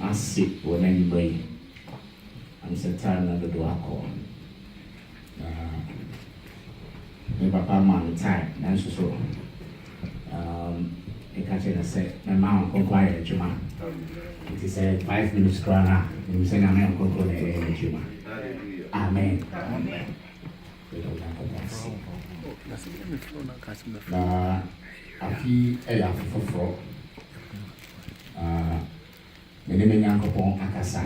asik when anybody. I'm certain that the door call. My papa man time, that's so. I catch it and say, my mom come quiet, Juma. It is a 5 minutes corner. You say, I'm going to go to Juma. Amen. Amen. Afi for mene me nyankopon akasa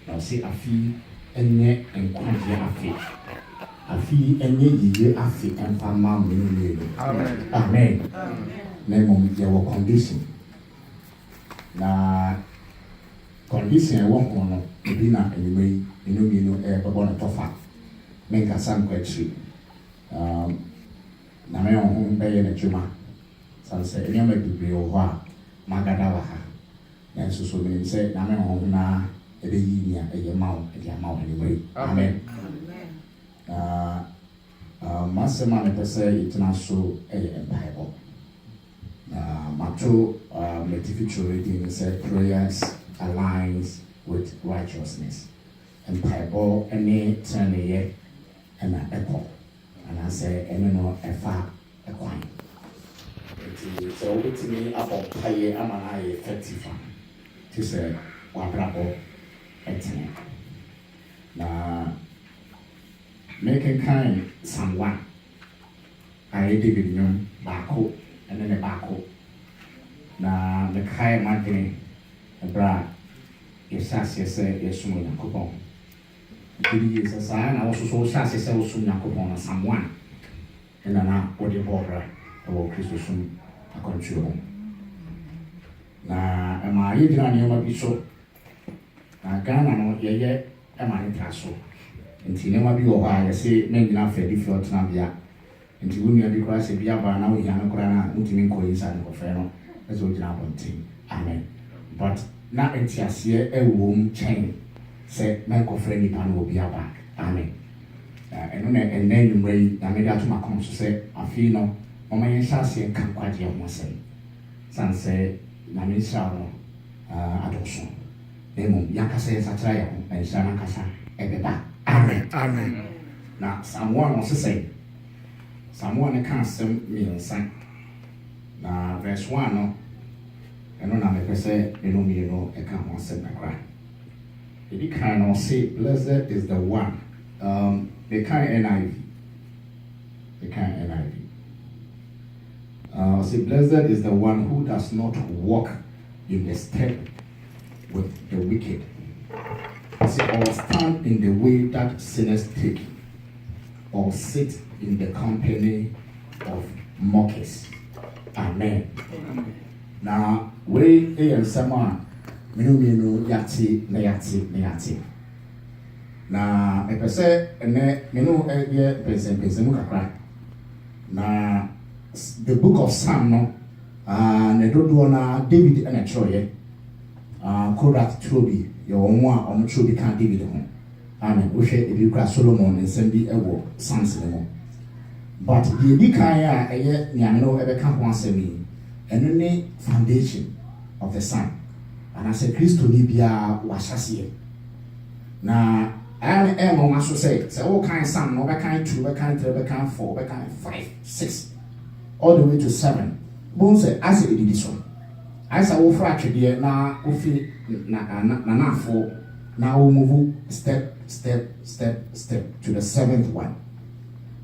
na si afi enye enkwagye afi enye yiye afi emfa ma mene amen na mo ye wo condition na condition wo ho no bi na enyi inu babo na tofa me nkasa nkwachi na me ho be na dwuma sanse enye ma bibiri wo ha magada wa ha na so me say na me ho na ebe yi nia eye mawo anyway amen masema me pese itina so Bible mato medical reading say prayers aligns with righteousness and Bible any turn ye and echo and I say any no efa ekwan so with me about paye amana effective to say wabrabo etene na making kind someone I David nyom bako and then bako na the kai madene bra yesase say yesumo yakobon didi yesasa na also so sase say yesumo yakobon na someone and na odi border o Kristo sum akontuo na ama yedina ne ma bi so na Ghana no yeye ama ne traso nti ne ma bi wo ha yese me nyina fa di fiot na bia nti wonu abi kwa se bia ba na wo ya no kora na ntimi nko yisa ne ko fe no ezo gina bontin amen but na entiase ewom chen se me ko fe ni pa no obi aba amen eno na enne nwumrai na me da to makom so se afi no mama yen shase kan kwaje mo se sanse na me sha no adoso emu yakasa yesatra ya ho na sha na kasa ebeba amen amen na Samuel no say Samuel can sem miensa na verse 1 no eno na me pese eno mi no e kan ho sem na kra e kan no say blessed is the one they can't NIV. Say blessed is the one who does not walk in the step with the wicked. Say or stand in the way that sinners take, or sit in the company of mockers. Amen. Now we and someone minu yati na yati. Na epese ene menu ye pese mu kakra na the book of Psalm no na dodo na David ene choye Korat Trobi ye omo a omo Trobi kan David ho amen wo hwe ebi kra Solomon nsem bi ewo Psalms ne mo but the bi kan ya eye nyame no ebe kan ho asemi eno ne foundation of the Psalm and I say Christo ni bia wa hyase na I mama so say all kind Psalm no be kind 2 be kind 3 be kind 4 be kind 5 6 all the way to 7 bon say as it did so I say wo fra twede na wo fi na 4 now we move step to the 7th one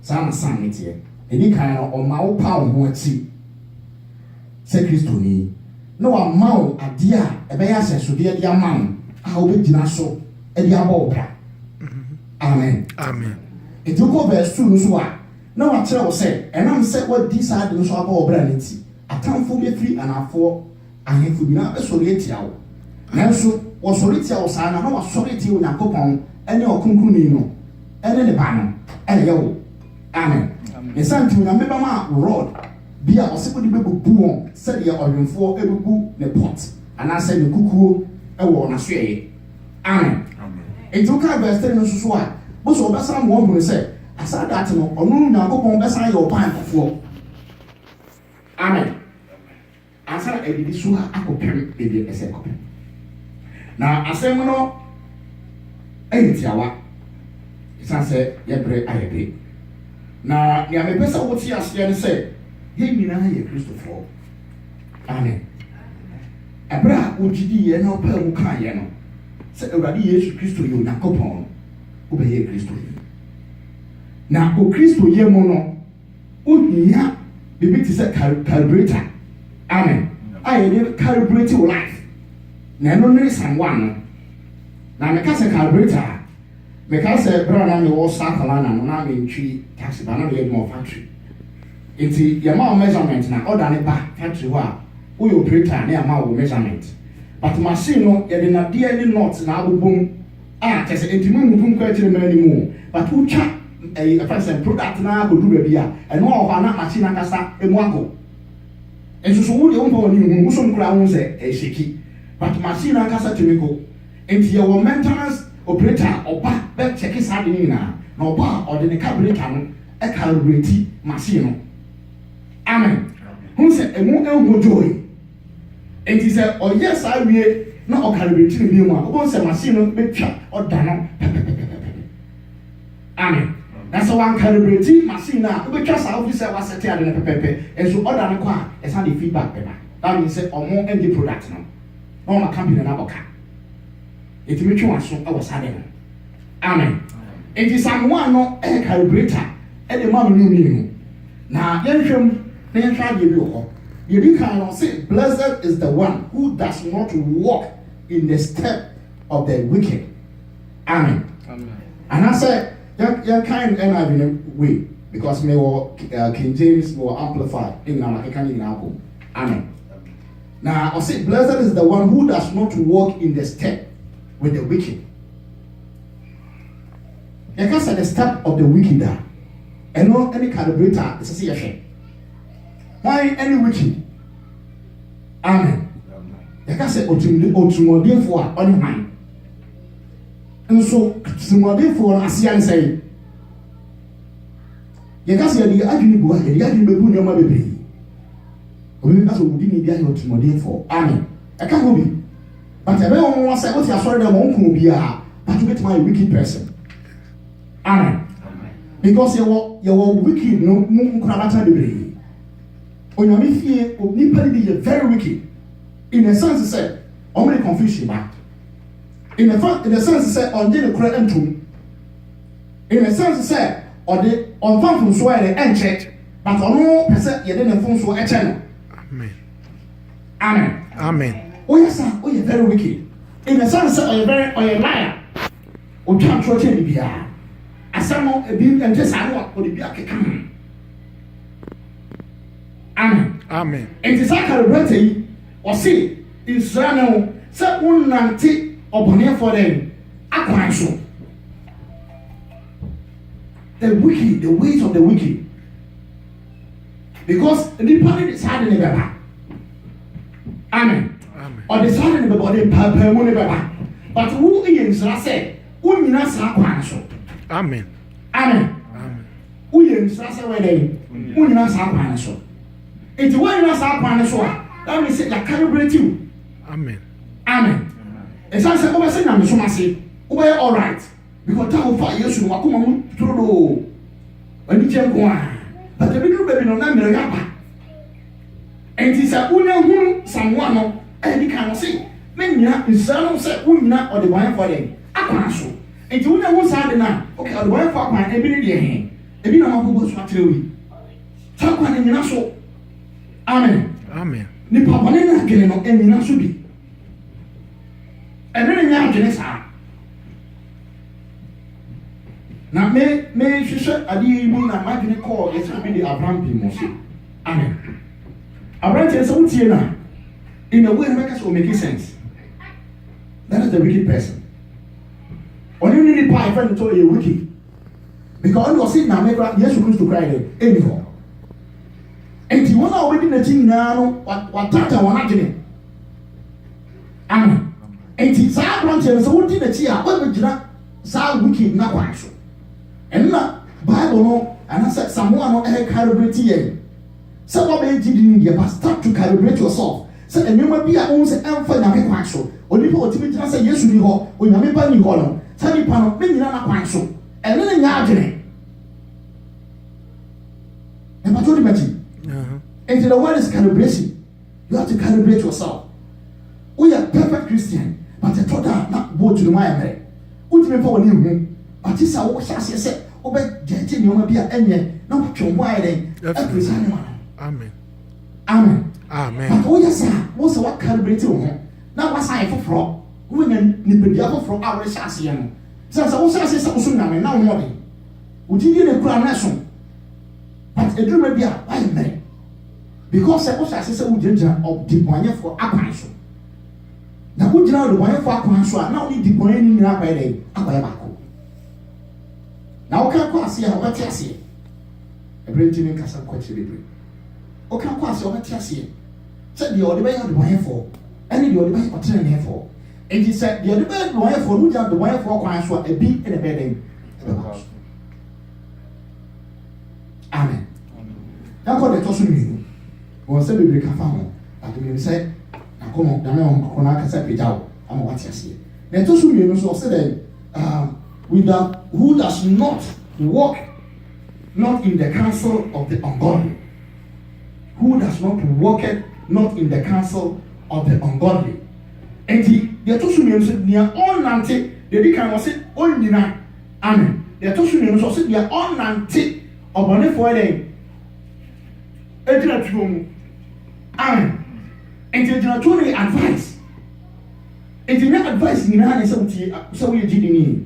Psalm it here any kind of ma wo pa wo achi say Kristo ni no amount adia e be ya senso de dia man a wo be gina so e dia ba wo bra amen amen it will go verse 2 so a na wa kire wo say enam say what this side no so aba wo bra nti atamfo be free and afo ahemfo bi na be so re tia wo nanso wo so re tia wo sa na wa so re tia wo Yakobon ene okunkunni no ene ne ba no ene ye wo amen the santu na meba ma rod bia osebo di bebubu won said ye odwemfo ebubu ne pot ana say ne kukuo e wo na so ye amen it will come verse 3 no so a bo so obesa mo hunu say asada ate no onu Yakobon besa ye oban kofo amen asa edidi so akopem bebe ese kopem na asɛm no ɛyɛ tiawa ɛsan sɛ yɛbrɛ ayɛde na nea mepɛ sɛ wote aseɛ no sɛ yɛn nyinaa yɛ kristofoɔ amen ɛberɛ a wogyidi yɛ na wopɛ mu kaa yɛ no sɛ awurade yesu kristo yɛ onyankopɔn no wobɛyɛ kristo yi na okristo yɛ mu no wohia biribi te sɛ calibrator amen a yɛde calibrate wo life na ɛno ne sanwa no na meka sɛ calibrator a meka sɛ berɛ na mewɔ South Carolina no na mentwi taxi ba na meyɛ dwuma factory nti yɛma wo measurement na ɔda ne ba factory hɔ a woyɛ operator ne yɛma wo measurement but machine no yɛde nadeɛ ne knot na abobom a kyɛ sɛ enti mu mufum kɔ akyire ma animu but wotwa ɛfɛ sɛ product na akɔdu baabi a ɛno wɔ hɔ na machine ankasa ɛmu akɔ nso so wodeɛ womfa wɔ ne hu wosom koraa wo sɛ ɛhyɛki but machine ankasa tumi kɔ nti yɛwɔ maintenance operator ɔba bɛkyɛke saa de ne nyinaa na ɔba a ɔde ne carburetor no ɛcalibrate machine no amen hu sɛ ɛmu ɛho dwoe nti sɛ ɔyɛ saa wie na ɔcalibrate ne bi mu a wobɛhu sɛ machine no bɛtwa ɔda no pɛpɛpɛpɛpɛ amen na sɛ wancalibrate machine a wobɛtwa saa wofi sɛ wasɛte ade no pɛpɛpɛ nso ɔda no kɔ a ɛsan de feedback bɛba that means sɛ ɔmo ɛngye product no na ɔma company no abɔka ɛtumi twe waso ɛwɔ saa de no amen nti samoa no ɛyɛ calibrator ɛde ma no no mmienu na yɛnhwɛm na yɛnhwɛ adeɛ bi wɔ hɔ yɛbi kan no say blessed is the one who does not walk in the step of the wicked amen anaasɛ yɛkan NIV no way because mewɔ King James wɔ amplified ɛnyina makeka ne nyinaa bom amen na ɔse blessed is the one who does not walk in the step with the wicked. You can say the step of the wicked there. And not any calibrator is a CFA. Why any wicked? Amen. You can say Otumode for on mind. And so Tumode for Asian say. You can say the Agni Boy, the Agni Babu Yama baby. We also didn't be Otumode for. Amen. I can't be. But everyone wants to say, "What you are sorry that won't be a but you get my wicked person." Amen. Because you were wicked, no mukrabata degree. On your fear, Nipali be very wicked. In a sense, say, only confusion back. In a sense, say, on the correct tomb. In a sense, say, on the on from swear and check, but on no percent you didn't phone so a channel. Amen. Amen. Amen. Oh yes, sir. Oh, you're very wicked. In a sense, you're a liar. Oh, can't trust any beer. As someone a being and just I want for the beer can. Amen. Amen. And the Sacred or see, Israel, set one nanti or bonnet for them. Aquanso. The wicked, the ways of the wicked. Because the party is hard in the river. Amen. Or the son of the body, Papa Munibaba. But who is Rasa? Who in us are Quanso? Amen. Amen. Who is Rasa wedding? Who in us are Quanso? It's when us are Quanso. That means I calibrate you. Amen. Amen. As I said, over saying, I'm so massive. Over all right. Because time for years you walk on through. When you jump one. But the little baby no number yapa. And it's a woman someone. And you can see, men is say, Una or the wine for them. I can't so. And you know what's hard now. Okay, or the wine for my every day. If you know who goes for 3 weeks. Talk one in your so. Amen. Amen. The papa nena getting on any nasubi. And then you have Genesa. Now, may she said, I didn't even imagine a call. It's going to be the Abraham Pimosi. Amen. Abraham says, what's here now? In a way, it will make sense. That is the wicked person. When you need a pie, friend told you wicked. Because you are sitting now, make yes, you to cry anyhow. And you want to wait in the thing now, what Tata one again. Amen. And it's our branches, so what did the tea? What would you not say wicked now? And now, Bible, no, and I said, someone on a calibrate. So what made you do? You must start to calibrate yourself. sɛ nneɛma bi a wɔn sɛ ɛnfa nyame kwan so onipa otimi gyina sɛ yesu ni hɔ onyame ba ni hɔ no sɛ nipa no ne nyina na kwan so ɛne ne nya adwene ɛma to di bɛkyi and the word is calibration. You have to calibrate yourself. We are perfect Christian but I thought that na go to the mind ultimate for you but this how shall say obe judge nneɛma bi a ɛnyɛ na wɔtwe ho ayɛ dɛn ɛpresane ma amen amen amen but woyɛ saa wo sɛ wakalibrate wo ho na wasa yɛ foforɔ wonya nipadua foforɔ a wɔrehyɛ aseɛ no sɛ wo hyɛ aseɛ sɛ wo so nyame na wo ho ɔden wogyidie ne kura no ɛso but ɛduruma bi a wayɛ mmerɛ because sɛ wo hyɛ aseɛ sɛ wogyinagyina ɔdebɔnyɛfoɔ akwan so na wogyina ɔdebɔnyɛfoɔ akwan so a na wone debɔnyɛ no nyinaa akɔyɛ dɛn akɔyɛ baako na woka kɔ aseɛ a wobɛte aseɛ ɛberɛ nti ne nkasa nkɔkyerɛ bebree woka kɔ aseɛ wobɛte aseɛ sɛ deɛ ɔde bɛyɛ ɔdebɔnyɛfoɔ ɛne deɛ ɔde bɛyɛ ɔteneneefoɔ enti sɛ deɛ ɔde bɛyɛ ɔdebɔnyɛfoɔ no wogyina ɔdebɔnyɛfoɔ kwan so a ebi ɛna ɛbɛyɛ dɛn ɛbɛba so amen yankɔ de ɛtɔ so mmienu wɔn sɛ bebree ka fa ho adomiem sɛ nakɔnɔ dame wɔn kɔkɔ no akasa pagya wo ama wate aseɛ na ɛtɔ so mmienu nso ɔsɛ dɛ with that who does not walk not in the counsel of the ungodly who does not walk not in the counsel of the ungodly enti deɛ ɛtɔ so mmienu nso nea ɔnante deɛ di kan wɔsɛ ɔnyina amen deɛ ɛtɔ so mmienu nso ɔsɛ deɛ ɔnante ɔbɔnefoɔ dɛ egyina tuo mu amen enti egyina tuo no yɛ advice enti nyɛ advice nyinaa na ɛsɛ wotie sɛ woyɛ gyidini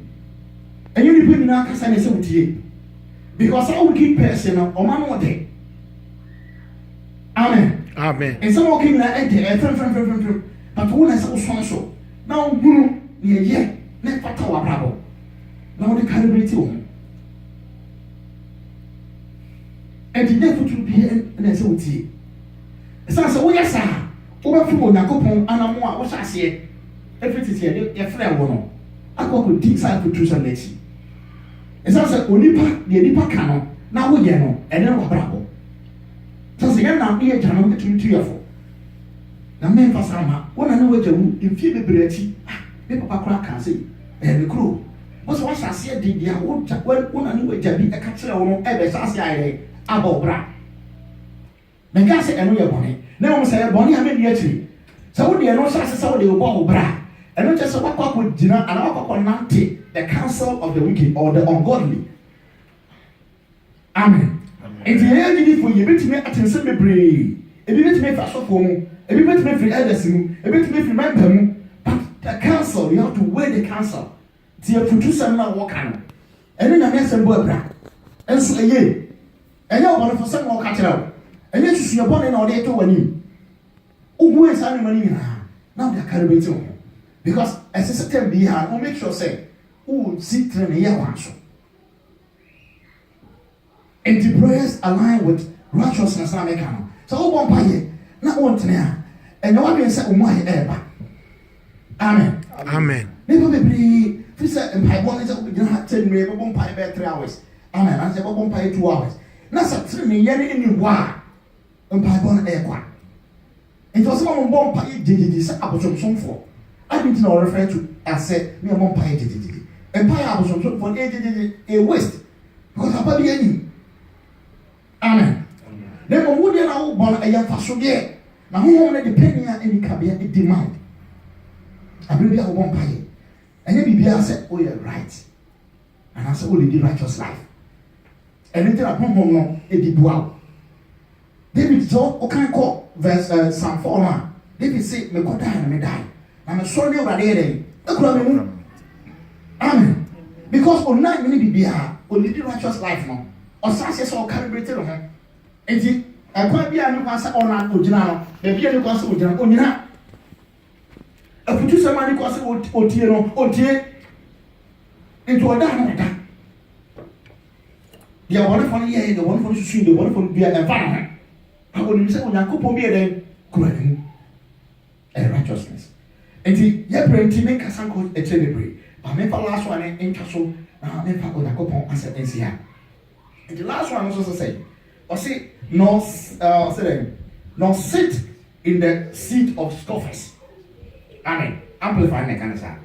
ɛnyɛ nipa nyinaa kasa na ɛsɛ wotie because a wicked person no ɔma no ɔdɛ amen amen nsɛm a wɔka nyinaa ɛdɛ ɛfrɛmfrɛmfrɛmfrɛm but wo na ɛsɛ wosɔn so na wohunu ne ɛyɛ na ɛfata w'abrabɔ na wode calibrate wo ho enti nyɛ foto bi na ɛsɛ wotie ɛsiane sɛ woyɛ saa wobɛfiri wɔ Onyankopɔn anamo a wohyɛ aseɛ ɛfiri tete yɛfrɛ wo no akɔkɔdi saa foto sɛ n'akyi ɛsiane sɛ onipa deɛ nipa ka no na woyɛ no ɛne no w'abrabɔ sɛ sɛ yɛnam ne yɛgya no ɛtumi tu yɛfo na memfa saa ma wona ne wagya mu mfie bebree akyi me papa koraa kaa sɛ me kuro wo sɛ wahyɛ aseɛ de deɛ wona ne wagya bi ɛka kyerɛ wo no ɛbɛhyɛ aseɛ ayɛ aba wo bra menka sɛ ɛno yɛ bɔne na mmom sɛ yɛ bɔne a menni akyiri sɛ wodeɛ no hyɛ ase sɛ wode wobɔ wo bra ɛno kyɛ sɛ wakɔ akɔgyina anaa wakɔ akɔnante the counsel of the wicked or the ungodly amen nti yɛyɛ agyidifo yɛbɛtumi atensɛm bebree ebi bɛtumi afi asɔfoɔ mu ebi bɛtumi afiri elders mu ebi bɛtumi afiri member mu but the counsel you have to weigh the counsel ti yɛfutu sɛm na wɔka no ɛne nyame asɛm bɔ abra ɛnso ɛyɛ ɛnyɛ ɔbɔnefo sɛm na ɔka kyerɛ wo ɛnyɛ susuabɔne na ɔde ɛtɔ w'anim wogu saa nnwuma no nyinaa na wode akaribɛti wo ho because ɛsɛ sɛ tam bi ha no make sure sɛ wosi tene ne yɛ kwan so and the prayers align with righteousness na meka no sɛ wobɔ mpayɛ na wontene a ɛnyɛ wadwen sɛ wo mu ayɛ ɛɛba amen amen nipa bebree fi sɛ mpaebɔ ne sɛ wobɛgyina ha 10 mmere bɛbɔ mpaeɛ bɛyɛ 3 hours amen ansɛ bɛbɔ mpaeɛ 2 hours na sɛ tene ne yɛ ne ɛni hɔ a mpaebɔ no ɛyɛ kwa nti ɔsɛ ma mbɔ mpaeɛ gyegyegye sɛ abosomsomfoɔ adi nti na ɔrefrɛ to asɛ ne ɛbɔ mpaeɛ gyegyegye mpaeɛ abosomsomfoɔ ne ɛgyegyegye ɛ waste because apa bi anim amen na mmom wodeɛ na wobɔ no ɛyɛ mfasodeɛ na honhom no de pɛni a ɛni kabea ɛdi mind abere bi a wobɔ mpaeɛ ɛnyɛ biribiara sɛ woyɛ right anaasɛ woledi righteous life ɛno nti na honhom no ɛdi boa wo David sɛ wokan kɔ verse Psalm 4 no a David se mekɔdae na medae na mesɔre ne awurade yɛ dɛn ɛkura me mu amen because ɔnan mene biribiara ɔledi righteous life no ɔsase sɛ ɔcalibrate ne ho enti ɛkwan bi a ne kwan sɛ ɔna ogyina no baabi a ne kwan sɛ ogyina onyina afutu sɛ ma ne kwan sɛ ɔtie no ɔtie nti ɔda no ɔda deɛ ɔbɔnefoɔ no yɛɛ deɛ ɔbɔnefoɔ no susui deɛ ɔbɔnefoɔ no bia ɛmfa no ho a ɔnim sɛ Onyankopɔn bi yɛ dɛn kura ne mu ɛyɛ righteousness enti yɛbrɛ nti ne nkasa nkɔ ɛkyerɛ bebree ba memfa last one ntwa so na memfa Onyankopɔn asɛ ɛnsi ha the last one also say, or say, nor sit in the seat of scoffers. Amen. Amplify the kind of sound.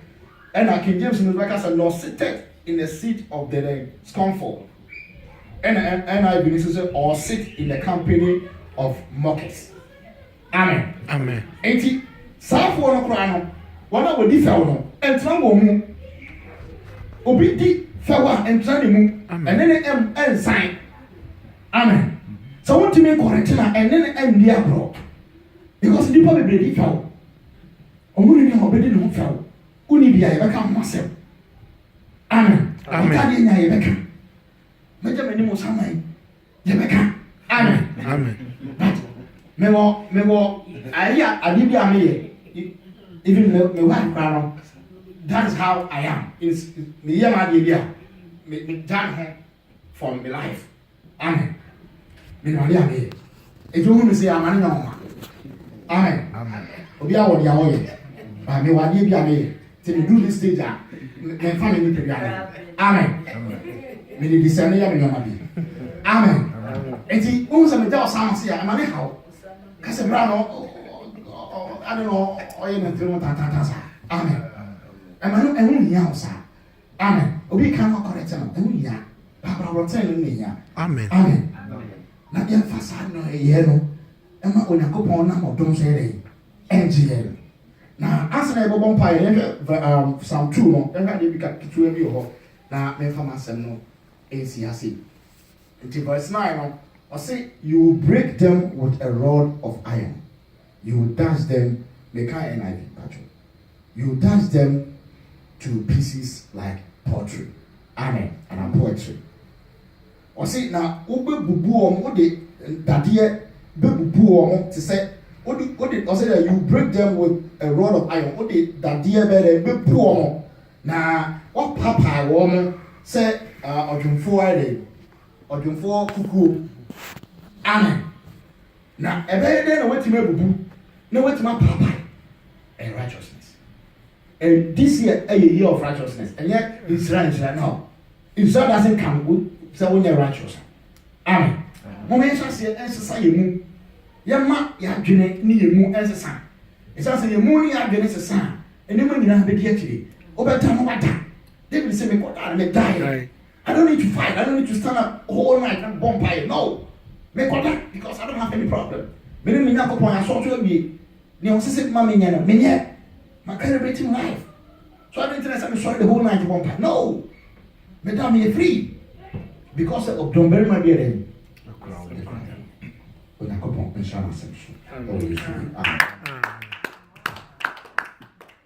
And King James in the record said, nor seated in the seat of the scornful. And I believe says, or sit in the company of mockers. Amen. Amen. 80. South one crown. One of the fellow and Trambo. Obi di fewa and Tranimu. And then M sign. Amen. So what to make correctina and then M diablo. Because the people be fell. Only the obedi no fell. Uni bia e beka myself. Amen. Amen. Kadi nya e beka. Meja mani mo samai. Ye beka. Amen. Amen. But me wo aya adibia me ye. Even me wife crown. That is how I am. It's me ya ma bia. Me done home from my life. Amen. Me no dia me. E jo hu say amani no. Amen. Amen. Obi a wo dia wo ye. Ba me wa bia me. Till you do this stage, me family to be amen. Me the discern ya me nyoma bi. Amen. Enti won se me ja osam se ya amane hawo. Ka se bra no I don't know oye na tiri ta sa. Amen. Amane ehun ya osa. Amen. Obi kan no correct no ehun ya. Ba bra bra ten no ya. Amen. Amen. Na dia fasa no ye no. Ema onakopon na modon se re. NGL. Na asana ebo bompa ye Psalm 2 no enga de bi ka kitu bi ho na me fama asem no esi until verse 9 no or say you will break them with a rod of iron, you will dash them the kind NIV patron, you will dash them to pieces like pottery. Amen. And a poetry or say na ube bubu o de dadie be bubu o to say what did I say that you break them with a rod of iron? What did that dear better be poor? Now, what papa woman said, Ojumfo Ade, Ojumfo Kuku. Amen. Now, a better than what you may do, no what my papa, a righteousness. And this year, a year of righteousness, and yet Israel is right now. Israel doesn't come with someone righteous. Amen. Moment I say, exercise. Yama ya dwene ni yemu ensesa esa se yemu ni adwene sesa enemu nyina be di akire obeta no wada David say me koda me die. I don't need to fight, I don't need to stand up all night and bomb fire. No, me koda because I don't have any problem. Me ni nyakopon ya so to bi ni on sese ma me nya no me nya my celebrating life, so I don't think me sorry the whole night bomb fire. No, me da me free because of don't bury my beard. Onakopon inshallah. Amen.